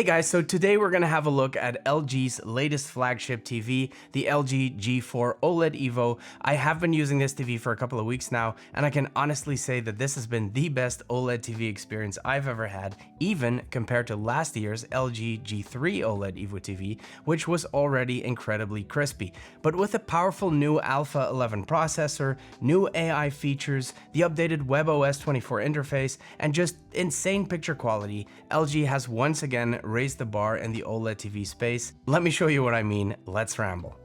Hey guys, so today we're going to have a look at LG's latest flagship TV, the LG G4 OLED Evo. I have been using this TV for a couple of weeks now, and I can honestly say that this has been the best OLED TV experience I've ever had, even compared to last year's LG G3 OLED Evo TV, which was already incredibly crispy. But with a powerful new Alpha 11 processor, new AI features, the updated webOS 24 interface, and just insane picture quality, LG has once again raised the bar in the OLED TV space. Let me show you what I mean. Let's ramble.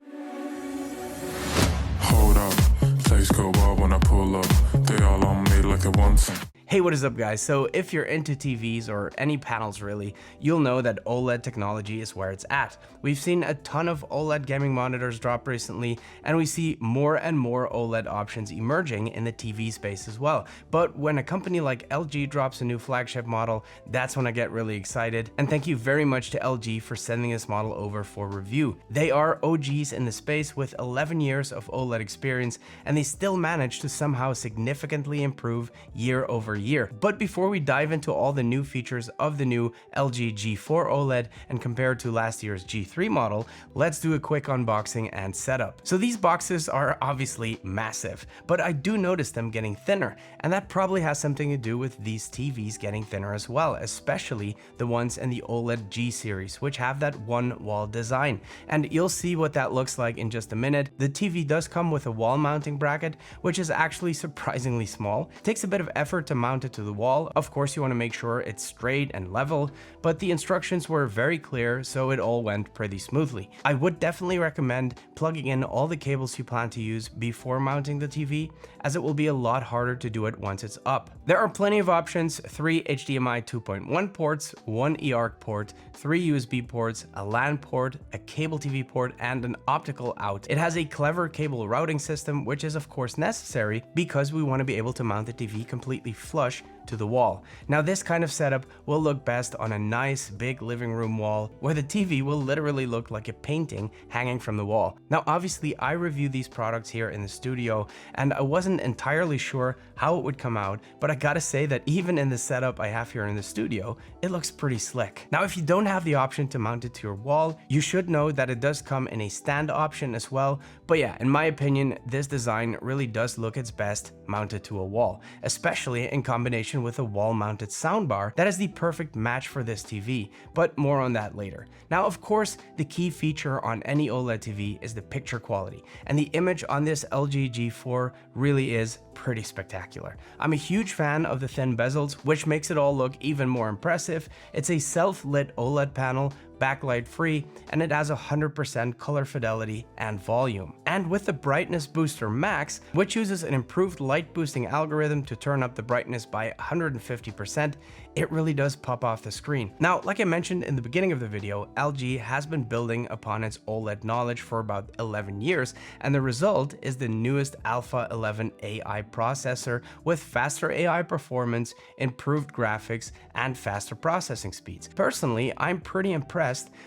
Hold up, place go wild when I pull up. They all on me like it once. Hey, what is up guys? So if you're into TVs or any panels really, you'll know that OLED technology is where it's at. We've seen a ton of OLED gaming monitors drop recently, and we see more and more OLED options emerging in the TV space as well. But when a company like LG drops a new flagship model, that's when I get really excited. And thank you very much to LG for sending this model over for review. They are OGs in the space with 11 years of OLED experience, and they still manage to somehow significantly improve year over year. But before we dive into all the new features of the new LG G4 OLED and compare it to last year's G3 model, let's do a quick unboxing and setup. So these boxes are obviously massive, but I do notice them getting thinner, and that probably has something to do with these TVs getting thinner as well, especially the ones in the OLED G series, which have that one wall design. And you'll see what that looks like in just a minute. The TV does come with a wall mounting bracket, which is actually surprisingly small. It takes a bit of effort to mount it to the wall. Of course, you want to make sure it's straight and level, but the instructions were very clear, so it all went pretty smoothly. I would definitely recommend plugging in all the cables you plan to use before mounting the TV, as it will be a lot harder to do it once it's up. There are plenty of options: 3 HDMI 2.1 ports, 1 eARC port, 3 USB ports, a LAN port, a cable TV port, and an optical out. It has a clever cable routing system, which is of course necessary because we want to be able to mount the TV completely flush to the wall. Now this kind of setup will look best on a nice big living room wall where the TV will literally look like a painting hanging from the wall. Now obviously I review these products here in the studio, and I wasn't entirely sure how it would come out, but I gotta say that even in the setup I have here in the studio, it looks pretty slick. Now if you don't have the option to mount it to your wall, you should know that it does come in a stand option as well. But yeah, in my opinion, this design really does look its best mounted to a wall, especially in combination with a wall-mounted soundbar that is the perfect match for this TV, but more on that later. Now, of course, the key feature on any OLED TV is the picture quality, and the image on this LG G4 really is pretty spectacular. I'm a huge fan of the thin bezels, which makes it all look even more impressive. It's a self-lit OLED panel, backlight free, and it has 100% color fidelity and volume. And with the brightness booster max, which uses an improved light boosting algorithm to turn up the brightness by 150%, it really does pop off the screen. Now, like I mentioned in the beginning of the video, LG has been building upon its OLED knowledge for about 11 years, and the result is the newest Alpha 11 AI processor with faster AI performance, improved graphics, and faster processing speeds. Personally, I'm pretty impressed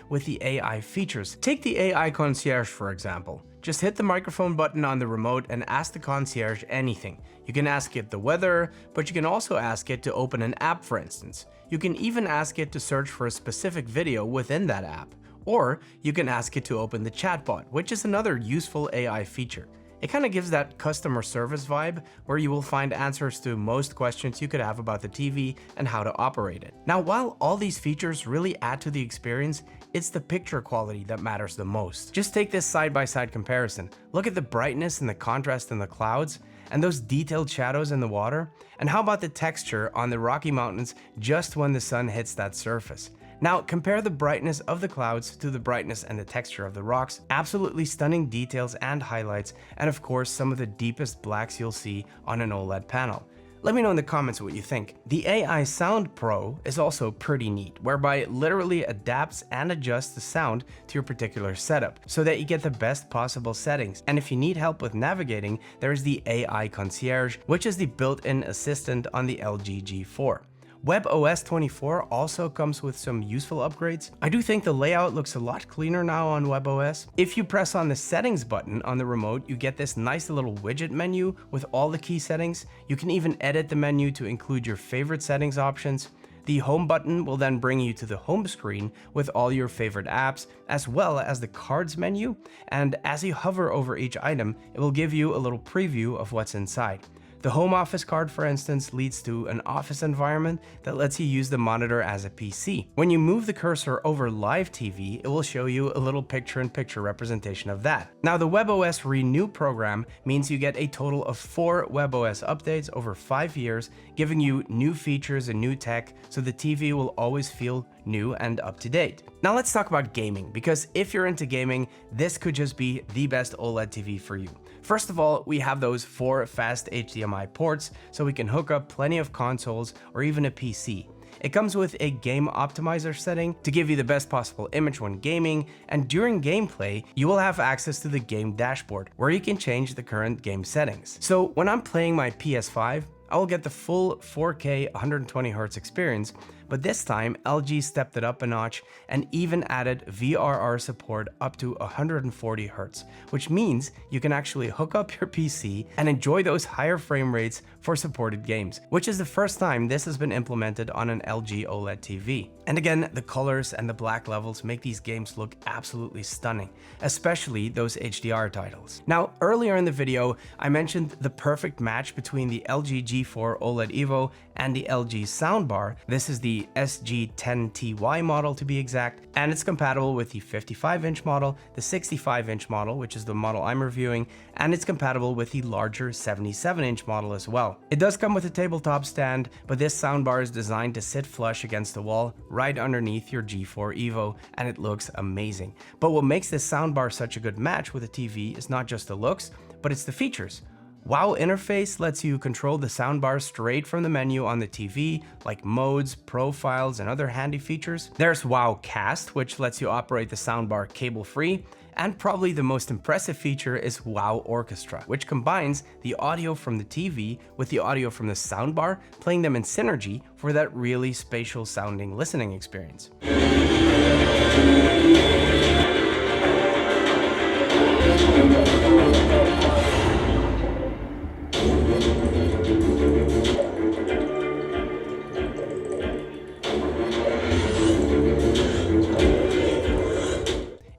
with the AI features. Take the AI concierge for example. Just hit the microphone button on the remote and ask the concierge anything. You can ask it the weather, but you can also ask it to open an app, for instance. You can even ask it to search for a specific video within that app. Or you can ask it to open the chatbot, which is another useful AI feature. It kind of gives that customer service vibe where you will find answers to most questions you could have about the TV and how to operate it. Now, while all these features really add to the experience, it's the picture quality that matters the most. Just take this side-by-side comparison. Look at the brightness and the contrast in the clouds, and those detailed shadows in the water. And how about the texture on the Rocky Mountains just when the sun hits that surface? Now compare the brightness of the clouds to the brightness and the texture of the rocks. Absolutely stunning details and highlights, and of course some of the deepest blacks you'll see on an OLED panel. Let me know in the comments what you think. The AI Sound Pro is also pretty neat, whereby it literally adapts and adjusts the sound to your particular setup so that you get the best possible settings. And if you need help with navigating, there is the AI Concierge, which is the built-in assistant on the LG G4. webOS 24 also comes with some useful upgrades. I do think the layout looks a lot cleaner now on webOS. If you press on the settings button on the remote, you get this nice little widget menu with all the key settings. You can even edit the menu to include your favorite settings options. The home button will then bring you to the home screen with all your favorite apps, as well as the cards menu, and as you hover over each item, it will give you a little preview of what's inside. The home office card, for instance, leads to an office environment that lets you use the monitor as a PC. When you move the cursor over live TV, it will show you a little picture-in-picture representation of that. Now, the webOS Renew program means you get a total of 4 webOS updates over 5 years, giving you new features and new tech, so the TV will always feel new and up to date. Now let's talk about gaming, because if you're into gaming, this could just be the best OLED TV for you. First of all, we have those 4 fast HDMI ports, so we can hook up plenty of consoles or even a PC. It comes with a game optimizer setting to give you the best possible image when gaming, and during gameplay, you will have access to the game dashboard, where you can change the current game settings. So when I'm playing my PS5, I will get the full 4K 120Hz experience, but this time LG stepped it up a notch and even added VRR support up to 140Hz, which means you can actually hook up your PC and enjoy those higher frame rates for supported games, which is the first time this has been implemented on an LG OLED TV. And again, the colors and the black levels make these games look absolutely stunning, especially those HDR titles. Now, earlier in the video, I mentioned the perfect match between the LG G4 OLED Evo and the LG Soundbar. This is the SG10TY model to be exact, and it's compatible with the 55-inch model, the 65-inch model, which is the model I'm reviewing, and it's compatible with the larger 77-inch model as well. It does come with a tabletop stand, but this soundbar is designed to sit flush against the wall right underneath your G4 Evo, and it looks amazing. But what makes this soundbar such a good match with a TV is not just the looks, but it's the features. WOW interface lets you control the soundbar straight from the menu on the TV, like modes, profiles, and other handy features. There's WOW Cast, which lets you operate the soundbar cable-free. And probably the most impressive feature is WOW Orchestra, which combines the audio from the TV with the audio from the soundbar, playing them in synergy for that really spatial sounding listening experience.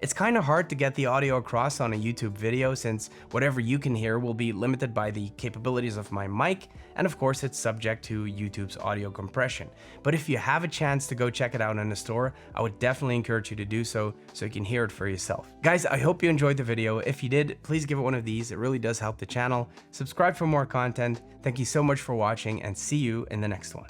It's kind of hard to get the audio across on a YouTube video, since whatever you can hear will be limited by the capabilities of my mic, and of course it's subject to YouTube's audio compression. But if you have a chance to go check it out in the store, I would definitely encourage you to do so you can hear it for yourself. Guys, I hope you enjoyed the video. If you did, please give it one of these. It really does help the channel. Subscribe for more content. Thank you so much for watching, and see you in the next one.